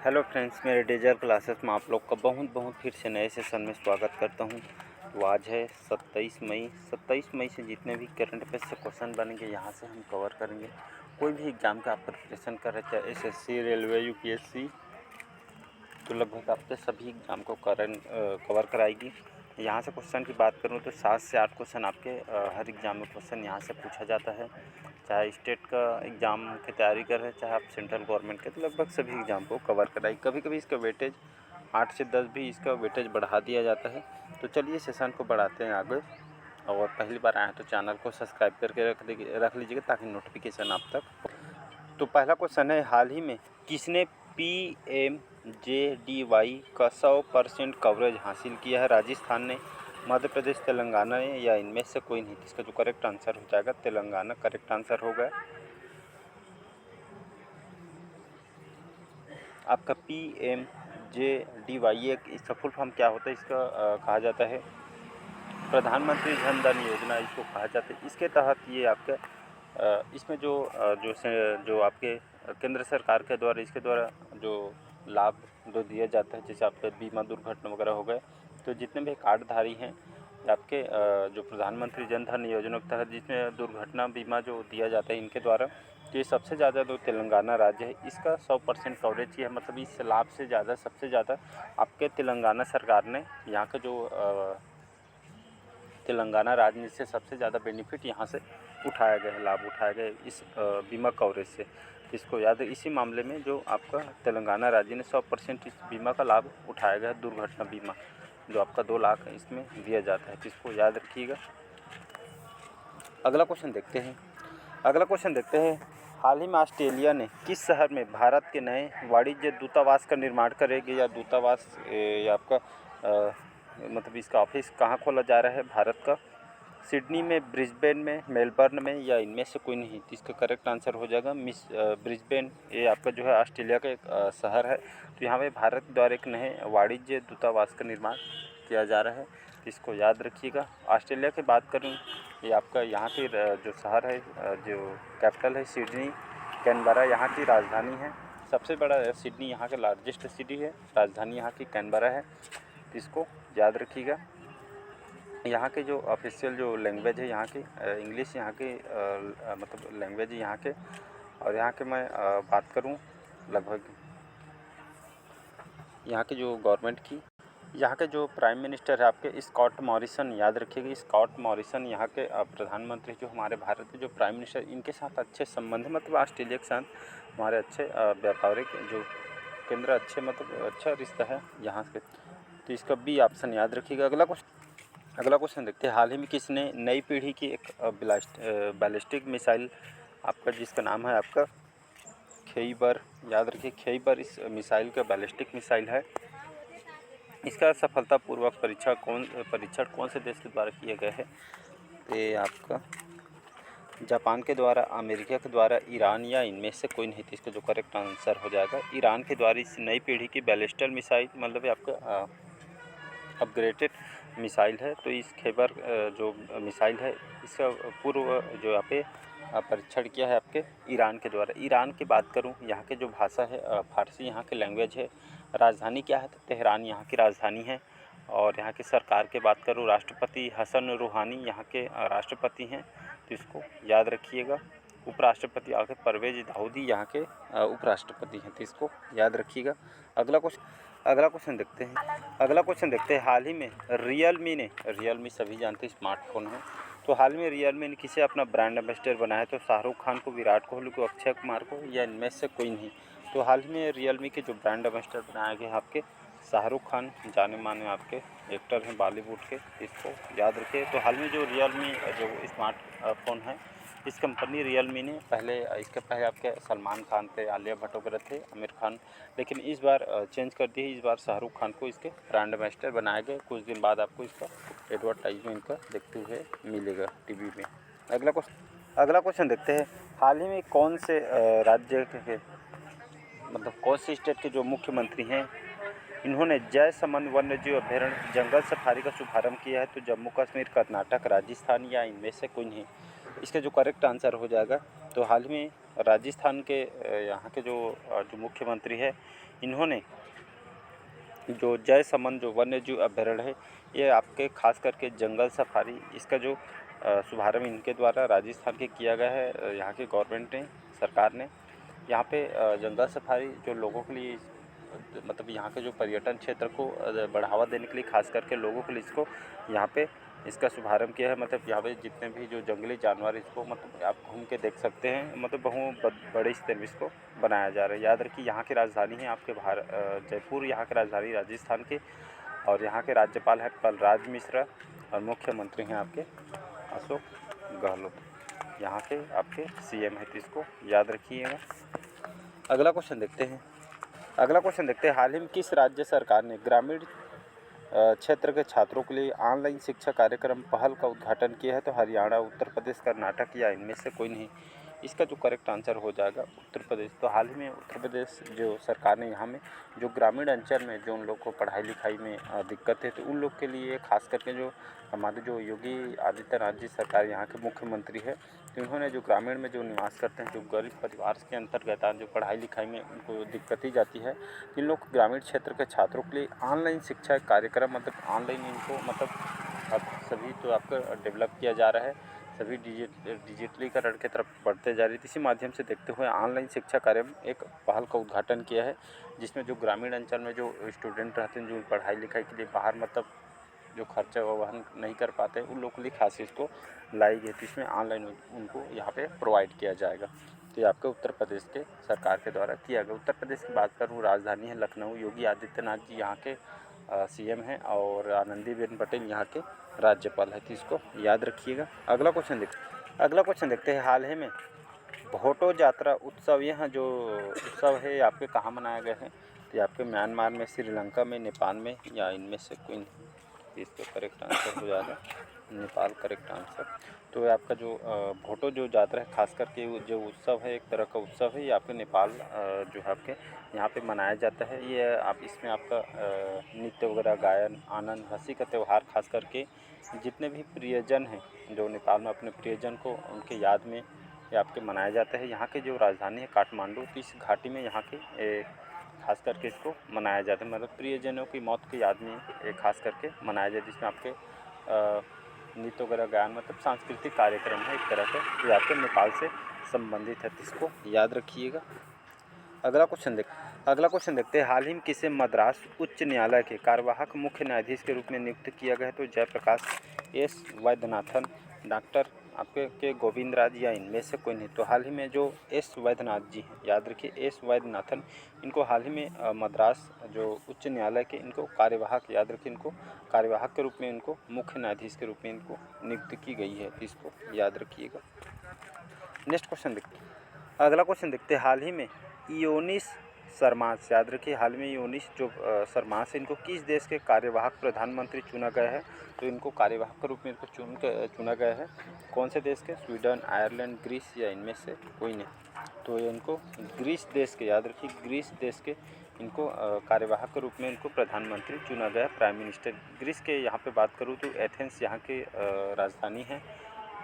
Hello friends, मेरे डेजर classes में आप लोग का बहुत फिर से नए सेशन में स्वागत करता हूं। तो आज है 27 मई से जितने भी करंट अफेयर्स से क्वेश्चन बनेंगे यहाँ से हम कवर करेंगे। कोई भी एग्ज़ाम का आप प्रिपरेशन कर रहे, चाहे एसएससी, रेलवे, यूपीएससी, तो लगभग आपके सभी एग्ज़ाम को कवर कराएगी। यहाँ से क्वेश्चन की बात करूँ तो 7 से 8 क्वेश्चन आपके हर एग्ज़ाम में क्वेश्चन यहाँ से पूछा जाता है। चाहे स्टेट का एग्ज़ाम की तैयारी कर रहे हैं, चाहे आप सेंट्रल गवर्नमेंट के, तो लगभग सभी एग्ज़ाम को कवर कराई। कभी कभी इसका वेटेज 8 से 10 भी इसका वेटेज बढ़ा दिया जाता है। तो चलिए सेशन को बढ़ाते हैं आगे। और पहली बार आए हैं तो चैनल को सब्सक्राइब करके रख लीजिएगा ताकि नोटिफिकेशन आप तक। तो पहला क्वेश्चन है, हाल ही में किसने PMJDY का 100% कवरेज हासिल किया है? राजस्थान ने, मध्य प्रदेश, तेलंगाना ने, या इनमें से कोई नहीं? इसका जो करेक्ट आंसर हो जाएगा तेलंगाना करेक्ट आंसर होगा। आपका PMJDY इसका फुल फॉर्म क्या होता है? इसका कहा जाता है प्रधानमंत्री जन धन योजना, इसको कहा जाता है। इसके तहत ये आपका इसमें जो आपके केंद्र सरकार के द्वारा इसके द्वारा जो लाभ जो दिया जाता है, जैसे आपके बीमा दुर्घटना वगैरह हो गए, तो जितने भी कार्डधारी हैं आपके जो प्रधानमंत्री जन धन योजना के तहत जिसमें दुर्घटना बीमा जो दिया जाता है इनके द्वारा, तो ये सबसे ज़्यादा जो तेलंगाना राज्य है इसका 100% कवरेज किया है। मतलब इस लाभ से ज़्यादा सबसे ज़्यादा आपके तेलंगाना सरकार ने, यहाँ के जो तेलंगाना राज्य में से सबसे ज़्यादा बेनिफिट यहाँ से उठाया गया है, लाभ उठाया गया है इस बीमा कवरेज से। इसको याद है, इसी मामले में जो आपका तेलंगाना राज्य ने 100% इस बीमा का लाभ उठाया गया है, दुर्घटना बीमा जो आपका 2 लाख इसमें दिया जाता है, इसको याद रखिएगा। अगला क्वेश्चन देखते हैं, हाल ही में ऑस्ट्रेलिया ने किस शहर में भारत के नए वाणिज्य दूतावास का निर्माण करेगी? या दूतावास या आपका मतलब इसका ऑफिस कहाँ खोला जा रहा है भारत का? सिडनी में, ब्रिस्बेन में, मेलबर्न में, या इनमें से कोई नहीं? इसका करेक्ट आंसर हो जाएगा ब्रिस्बेन। ये आपका जो है ऑस्ट्रेलिया का एक शहर है। तो यहाँ पे भारत द्वारा एक नए वाणिज्य दूतावास का निर्माण किया जा रहा है, इसको याद रखिएगा। ऑस्ट्रेलिया की बात करूँ, ये आपका यहाँ की जो शहर है, जो कैपिटल है सिडनी, कैनबरा यहाँ की राजधानी है। सबसे बड़ा सिडनी यहाँ का लार्जेस्ट सिटी है, राजधानी यहाँ की कैनबरा है, इसको याद रखिएगा। यहाँ के जो ऑफिशियल जो लैंग्वेज है यहाँ की इंग्लिश, यहाँ की मतलब लैंग्वेज है यहाँ के। और यहाँ के मैं बात करूँ लगभग यहाँ के जो गवर्नमेंट की, यहाँ के जो प्राइम मिनिस्टर है आपके स्कॉट मॉरिसन, याद रखिएगा स्कॉट मॉरिसन यहाँ के प्रधानमंत्री जो हमारे भारत के जो प्राइम मिनिस्टर, इनके साथ अच्छे संबंध है। मतलब ऑस्ट्रेलिया के साथ हमारे अच्छे व्यापारिक जो केंद्र अच्छे, मतलब अच्छा रिश्ता है यहाँ से। तो इसका बी ऑप्शन याद रखिएगा। अगला क्वेश्चन देखते हैं, हाल ही में किसने नई पीढ़ी की एक बैलिस्टिक मिसाइल आपका, जिसका नाम है आपका खैबर, याद रखिए खैबर, इस मिसाइल का बैलिस्टिक मिसाइल है। इसका सफलतापूर्वक परीक्षण कौन से देश के द्वारा किया गया है? तो ये आपका जापान के द्वारा, अमेरिका के द्वारा, ईरान, या इनमें से कोई नहीं? इसका जो करेक्ट आंसर हो जाएगा ईरान के द्वारा इस नई पीढ़ी की बैलिस्टिक मिसाइल, मतलब आपका अपग्रेडेड मिसाइल है। तो इस खैबर जो मिसाइल है इसका पूर्व जो यहाँ पे परीक्षण किया है आपके ईरान के द्वारा। ईरान की बात करूँ, यहाँ के जो भाषा है फारसी यहाँ की लैंग्वेज है। राजधानी क्या है? तो तेहरान यहाँ की राजधानी है। और यहाँ की सरकार की बात करूँ, राष्ट्रपति हसन रूहानी यहाँ के राष्ट्रपति हैं, तो इसको याद रखिएगा। उपराष्ट्रपति आगे परवेज दाऊदी यहाँ के उपराष्ट्रपति हैं, तो इसको याद रखिएगा। अगला क्वेश्चन देखते हैं, हाल ही में रियलमी सभी जानते हैं स्मार्टफोन है। तो हाल में रियलमी ने किसे अपना ब्रांड एम्बेसडर बनाया? तो शाहरुख खान को, विराट कोहली को, अक्षय कुमार को, या इनमें से कोई नहीं? तो हाल ही में रियलमी के जो ब्रांड एम्बेसडर बनाए गए आपके शाहरुख खान, जाने माने आपके एक्टर हैं बॉलीवुड के, इसको याद रखिए। तो हाल में जो रियलमी जो स्मार्टफोन है, इस कंपनी रियलमी ने इसके पहले आपके सलमान खान थे, आलिया भट्ट वगैरह थे, आमिर खान, लेकिन इस बार चेंज कर दी है। इस बार शाहरुख खान को इसके ब्रांड एम्बेसडर बनाए गए। कुछ दिन बाद आपको इसका एडवर्टाइजमेंट का देखते हुए मिलेगा टीवी में। अगला क्वेश्चन देखते हैं, हाल ही में कौन से राज्य के, मतलब कौन सी स्टेट के जो मुख्यमंत्री हैं, इन्होंने जय समन वन्यजीव अभयारण्य जंगल सफारी का शुभारंभ किया है? तो जम्मू कश्मीर, कर्नाटक, राजस्थान, या इनमें से कोई नहीं? इसका जो करेक्ट आंसर हो जाएगा, तो हाल में राजस्थान के यहाँ के जो मुख्यमंत्री है, इन्होंने जो जय समन जो वन्य जीव अभयारण्य है, ये आपके खास करके जंगल सफारी, इसका जो शुभारंभ इनके द्वारा राजस्थान के किया गया है। यहाँ की गवर्नमेंट ने, सरकार ने यहाँ पे जंगल सफारी जो लोगों के लिए मतलब यहाँ के जो पर्यटन क्षेत्र को बढ़ावा देने के लिए, खास करके लोगों के लिए इसको यहाँ पे इसका शुभारंभ किया है। मतलब यहाँ पे जितने भी जो जंगली जानवर, इसको मतलब आप घूम के देख सकते हैं। मतलब बहुत बड़े स्तर में इसको बनाया जा रहा है। याद रखिए, यहाँ की राजधानी है आपके जयपुर, यहाँ की राजधानी राजस्थान की, और यहाँ के राज्यपाल है कलराज मिश्रा, और मुख्यमंत्री हैं आपके अशोक गहलोत। यहाँ के आपके सीएम है, तो इसको याद रखिएगा। अगला क्वेश्चन देखते हैं, हाल ही में किस राज्य सरकार ने ग्रामीण क्षेत्र के छात्रों के लिए ऑनलाइन शिक्षा कार्यक्रम पहल का उद्घाटन किया है? तो हरियाणा, उत्तर प्रदेश, कर्नाटक या इनमें से कोई नहीं। इसका जो करेक्ट आंसर हो जाएगा उत्तर प्रदेश। तो हाल ही में उत्तर प्रदेश जो सरकार ने यहाँ में जो ग्रामीण अंचल में जो उन लोग को पढ़ाई लिखाई में दिक्कत है, तो उन लोग के लिए खास करके जो हमारे जो योगी आदित्यनाथ जी सरकार यहाँ के मुख्यमंत्री है, तो इन्होंने जो ग्रामीण में जो निवास करते हैं, जो गरीब परिवार के अंतर्गत जो पढ़ाई लिखाई में उनको दिक्कत ही जाती है, इन लोग ग्रामीण क्षेत्र के छात्रों के लिए ऑनलाइन शिक्षा कार्यक्रम, मतलब ऑनलाइन इनको मतलब अब सभी तो आपका डेवलप किया जा रहा है, सभी डिजिटलीकरण की तरफ बढ़ते जा रही है। इसी माध्यम से देखते हुए ऑनलाइन शिक्षा कार्यक्रम एक पहल का उद्घाटन किया है, जिसमें जो ग्रामीण अंचल में जो स्टूडेंट रहते हैं, जो पढ़ाई लिखाई के लिए बाहर मतलब जो खर्चा वहन नहीं कर पाते, उन लोगों के लिए खास इसको लाई गई थी। इसमें ऑनलाइन उनको यहाँ पे प्रोवाइड किया जाएगा। तो ये आपके उत्तर प्रदेश के सरकार के द्वारा किया गया। उत्तर प्रदेश की बात करूँ, राजधानी है लखनऊ, योगी आदित्यनाथ जी यहाँ के सीएम हैं, और आनंदीबेन पटेल यहाँ के राज्यपाल है, तो इसको याद रखिएगा। अगला क्वेश्चन देखते हैं, हाल ही में भोटो जात्रा उत्सव, यह जो उत्सव है आपके कहाँ मनाया गया है? तो आपके म्यांमार में, श्रीलंका में, नेपाल में, या इनमें से कोई नहीं। इसका करेक्ट आंसर हो जाएगा नेपाल, करेक्ट आंसर। तो आपका जो भोटो जो जात्रा है, खास करके जो उत्सव है, एक तरह का उत्सव है, ये आपके नेपाल जो है आपके यहाँ पे मनाया जाता है। ये आप इसमें आपका नृत्य वगैरह, गायन, आनंद, हंसी का त्यौहार, खास करके जितने भी प्रियजन हैं जो नेपाल में अपने प्रियजन को उनके याद में ये आपके मनाया जाता है। यहाँ के जो राजधानी है काठमांडू, तो इस घाटी में यहाँ के खास करके इसको मनाया जाता है, मतलब प्रियजनों की मौत की याद में खास करके मनाया जाता है, जिसमें आपके नृत्य वगैरह, गायन, मतलब सांस्कृतिक कार्यक्रम है एक तरह का, ये आपके नेपाल से संबंधित है, तो इसको याद रखिएगा। अगला क्वेश्चन देखते हैं, हाल ही में किसे मद्रास उच्च न्यायालय के कार्यवाहक मुख्य न्यायाधीश के रूप में नियुक्त किया गया है? तो जयप्रकाश एस वैद्यनाथन, डॉक्टर आपके के गोविंद राज, या इनमें से कोई नहीं। तो हाल ही में जो एस वैद्यनाथ जी हैं, याद रखिए एस वैद्यनाथन, इनको हाल ही में मद्रास जो उच्च न्यायालय के इनको कार्यवाहक, याद रखिए इनको कार्यवाहक के रूप में, इनको मुख्य न्यायाधीश के रूप में इनको नियुक्त की गई है, तो इसको याद रखिएगा। नेक्स्ट क्वेश्चन देखते हैं, अगला क्वेश्चन देखते हैं, हाल ही में योनिस शर्मास, याद रखिए हाल में योनिस जो शर्मास है, इनको किस देश के कार्यवाहक प्रधानमंत्री चुना गया है? तो इनको कार्यवाहक के रूप में इनको चुना गया है, कौन से देश के? स्वीडन, आयरलैंड, ग्रीस, या इनमें से कोई नहीं। तो इनको ग्रीस देश के, याद रखिए ग्रीस देश के इनको कार्यवाहक के रूप में इनको प्रधानमंत्री चुना गया, प्राइम मिनिस्टर। ग्रीस के यहाँ पे बात करूँ तो एथेंस यहाँ के राजधानी है,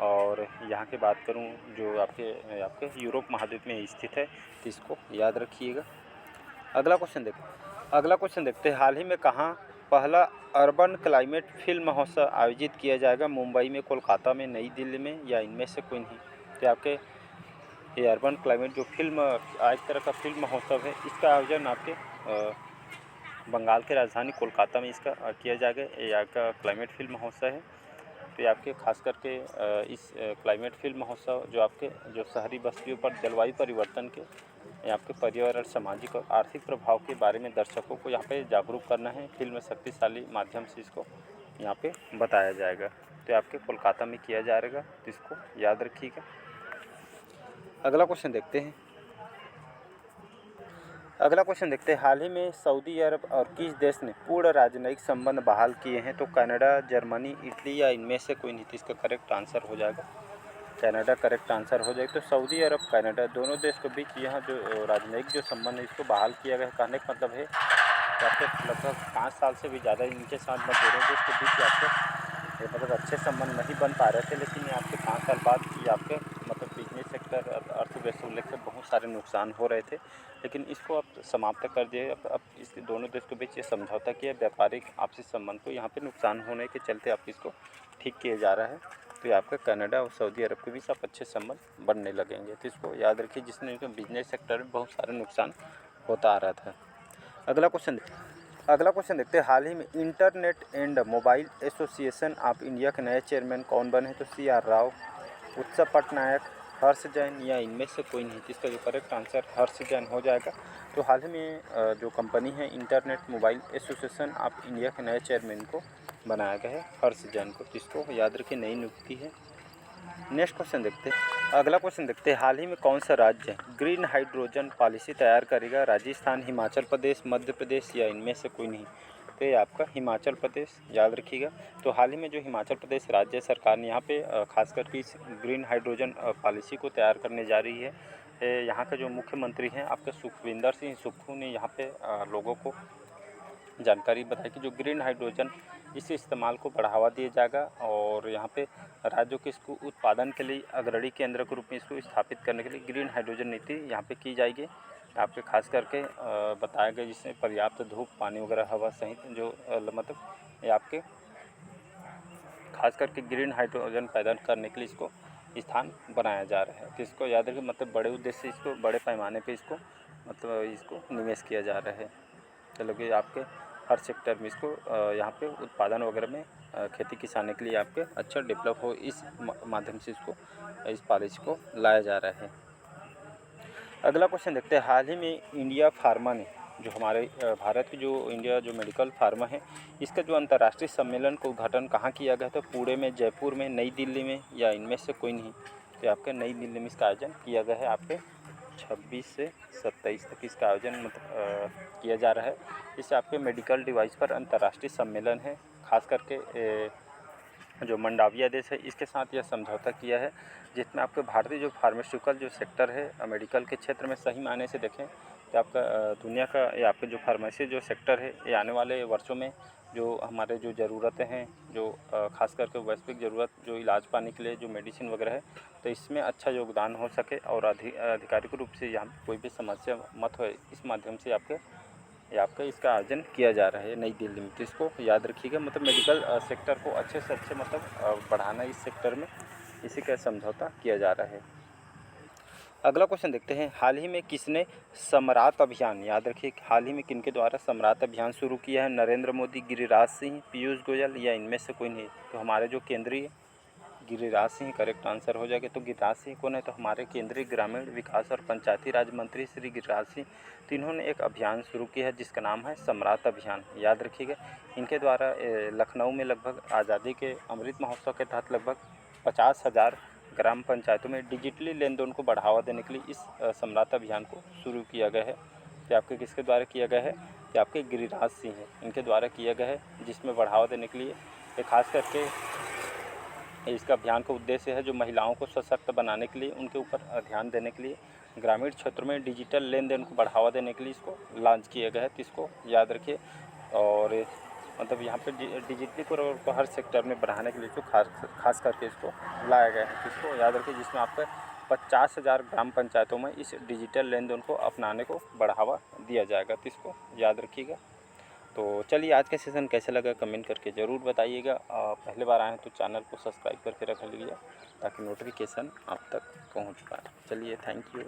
और यहाँ की बात करूँ जो आपके यूरोप महाद्वीप में स्थित है, तो इसको याद रखिएगा। अगला क्वेश्चन देखते हैं, हाल ही में कहाँ पहला अर्बन क्लाइमेट फिल्म महोत्सव आयोजित किया जाएगा? मुंबई में, कोलकाता में, नई दिल्ली में, या इनमें से कोई नहीं। तो आपके ये अर्बन क्लाइमेट जो फिल्म एक तरह का फिल्म महोत्सव है, इसका आयोजन आपके बंगाल के राजधानी कोलकाता में इसका किया जाएगा। ये आपका क्लाइमेट फिल्म महोत्सव है। तो ये आपके खास करके इस क्लाइमेट फिल्म महोत्सव जो आपके जो शहरी बस्तियों पर जलवायु परिवर्तन के, आपके पर्यावरण, सामाजिक और आर्थिक प्रभाव के बारे में दर्शकों को यहाँ पे जागरूक करना है। फिल्म शक्तिशाली माध्यम से इसको यहाँ पे बताया जाएगा। तो आपके कोलकाता में किया जाएगा, तो इसको याद रखिएगा। अगला क्वेश्चन देखते हैं, हाल ही में सऊदी अरब और किस देश ने पूर्ण राजनयिक संबंध बहाल किए हैं? तो कनाडा, जर्मनी, इटली, या इनमें से कोई नहीं। इसका करेक्ट आंसर हो जाएगा कनाडा, करेक्ट आंसर हो जाएगा। तो सऊदी अरब, कनाडा दोनों देश के बीच यहाँ जो राजनयिक जो संबंध है इसको बहाल किया गया। कहने का मतलब है कि आपके लगभग 5 साल से भी ज़्यादा इनके साथ दोनों देश के बीच आपके मतलब अच्छे संबंध नहीं बन पा रहे थे, लेकिन ये आपके 5 साल बाद ये आपके मतलब बिजनेस सेक्टर सेक्टर अर्थव्यवस्था उल्लेख से बहुत सारे नुकसान हो रहे थे, लेकिन इसको अब समाप्त कर दिया। अब इस दोनों देश के बीच ये समझौता किया, व्यापारिक आपसी संबंध को यहाँ पे नुकसान होने के चलते अब इसको ठीक किया जा रहा है। तो ये आपका कनाडा और सऊदी अरब के बीच अब अच्छे संबंध बनने लगेंगे। तो इसको याद रखिए, जिसने बिजनेस सेक्टर में बहुत सारे नुकसान होता आ रहा था। अगला क्वेश्चन देखते हैं, हाल ही में internet and mobile association of India के नए चेयरमैन कौन बने? तो CR राव, उत्सव पटनायक, हर्ष जैन या इनमें से कोई नहीं। इसका जो करेक्ट आंसर हर्ष जैन हो जाएगा। तो हाल ही में जो कंपनी है internet mobile association of India के नए चेयरमैन को बनाया गया है हर्ष जैन को। इसको याद रखिए, नई नियुक्ति है। नेक्स्ट क्वेश्चन देखते हैं, अगला क्वेश्चन देखते हैं, हाल ही में कौन सा राज्य ग्रीन हाइड्रोजन पॉलिसी तैयार करेगा? राजस्थान, हिमाचल प्रदेश, मध्य प्रदेश या इनमें से कोई नहीं। तो ये आपका हिमाचल प्रदेश, याद रखिएगा। तो हाल ही में जो हिमाचल प्रदेश राज्य सरकार ने यहाँ पे खास करके इस ग्रीन हाइड्रोजन पॉलिसी को तैयार करने जा रही है। यहाँ के जो मुख्यमंत्री हैं आपके सुखविंदर सिंह सुक्खू ने यहाँ पे लोगों को जानकारी बताई कि जो ग्रीन हाइड्रोजन इस इस्तेमाल को बढ़ावा दिया जाएगा और यहाँ पे राज्यों के इसको उत्पादन के लिए अग्रणी केंद्र के रूप में इसको स्थापित करने के लिए ग्रीन हाइड्रोजन नीति यहाँ पे की जाएगी। आपके खास करके बताया गया, जिसमें पर्याप्त धूप, पानी वगैरह, हवा सहित जो मतलब ये आपके खास करके ग्रीन हाइड्रोजन पैदा करने के लिए इसको स्थान बनाया जा रहा है। तो इसको याद रखिए, मतलब बड़े उद्देश्य से इसको, बड़े पैमाने पे इसको मतलब इसको निवेश किया जा रहा है। चलो कि आपके हर सेक्टर में इसको यहाँ पे उत्पादन वगैरह में खेती किसानी के लिए आपके अच्छा डेवलप हो, इस माध्यम से इसको, इस पॉलिसी को लाया जा रहा है। अगला क्वेश्चन देखते हैं, हाल ही में इंडिया फार्मा ने जो हमारे भारत की जो इंडिया जो मेडिकल फार्मा है, इसका जो अंतर्राष्ट्रीय सम्मेलन का उद्घाटन कहाँ किया गया था? पुणे में, जयपुर में, नई दिल्ली में या इनमें से कोई नहीं। तो आपके नई दिल्ली में इसका आयोजन किया गया है। आपके 26 से 27 तक इसका आयोजन मतलब किया जा रहा है। इससे आपके मेडिकल डिवाइस पर अंतर्राष्ट्रीय सम्मेलन है। खास करके जो मंडाविया देश है, इसके साथ यह समझौता किया है, जिसमें आपके भारतीय जो फार्मास्यूटिकल जो सेक्टर है मेडिकल के क्षेत्र में, सही मायने से देखें तो आपका दुनिया का या आपके जो फार्मेसी जो सेक्टर है, ये आने वाले वर्षों में जो हमारे जो ज़रूरतें हैं, जो खास करके वैश्विक ज़रूरत जो इलाज पाने के लिए जो मेडिसिन वगैरह है, तो इसमें अच्छा योगदान हो सके और आधिकारिक रूप से यहाँ कोई भी समस्या मत हो, इस माध्यम से आपका इसका आयोजन किया जा रहा है नई दिल्ली में। तो इसको याद रखिएगा, मतलब मेडिकल सेक्टर को अच्छे से अच्छे मतलब बढ़ाना इस सेक्टर में, इसी का समझौता किया जा रहा है। अगला क्वेश्चन देखते हैं, हाल ही में किसने सम्राट अभियान, याद रखिए हाल ही में किनके द्वारा सम्राट अभियान शुरू किया है? नरेंद्र मोदी, गिरिराज सिंह, पीयूष गोयल या इनमें से कोई नहीं। तो हमारे जो केंद्रीय गिरिराज सिंह करेक्ट आंसर हो जाएगा। तो गिरिराज सिंह कौन है? तो हमारे केंद्रीय ग्रामीण विकास और पंचायती राज मंत्री श्री गिरिराज सिंह। तो इन्होंने एक अभियान शुरू किया है जिसका नाम है सम्राट अभियान, याद रखिएगा। इनके द्वारा लखनऊ में लगभग आज़ादी के अमृत महोत्सव के तहत लगभग 50,000 ग्राम पंचायतों में डिजिटली लेन देन को बढ़ावा देने के लिए इस सम्राट अभियान को शुरू किया गया है। तो आपके किसके द्वारा किया गया है? तो आपके गिरिराज सिंह है, इनके द्वारा किया गया है, जिसमें बढ़ावा देने के लिए खास करके इसका अभियान का उद्देश्य है जो महिलाओं को सशक्त बनाने के लिए, उनके ऊपर ध्यान देने के लिए, ग्रामीण क्षेत्रों में डिजिटल लेन देन को बढ़ावा देने के लिए इसको लॉन्च किया गया है। तो इसको याद रखिए। और मतलब यहाँ पे डिजिटली को हर सेक्टर में बढ़ाने के लिए जो खास करके इसको लाया गया है। तो इसको याद रखिए, जिसमें आपके 50,000 ग्राम पंचायतों में इस डिजिटल लेन देन को अपनाने को बढ़ावा दिया जाएगा। तो इसको याद रखिएगा। तो चलिए, आज का सेशन कैसा लगा कमेंट करके ज़रूर बताइएगा। पहले बार आए हैं तो चैनल को सब्सक्राइब करके रख लीजिए ताकि नोटिफिकेशन आप तक पहुंच पाए। चलिए, थैंक यू।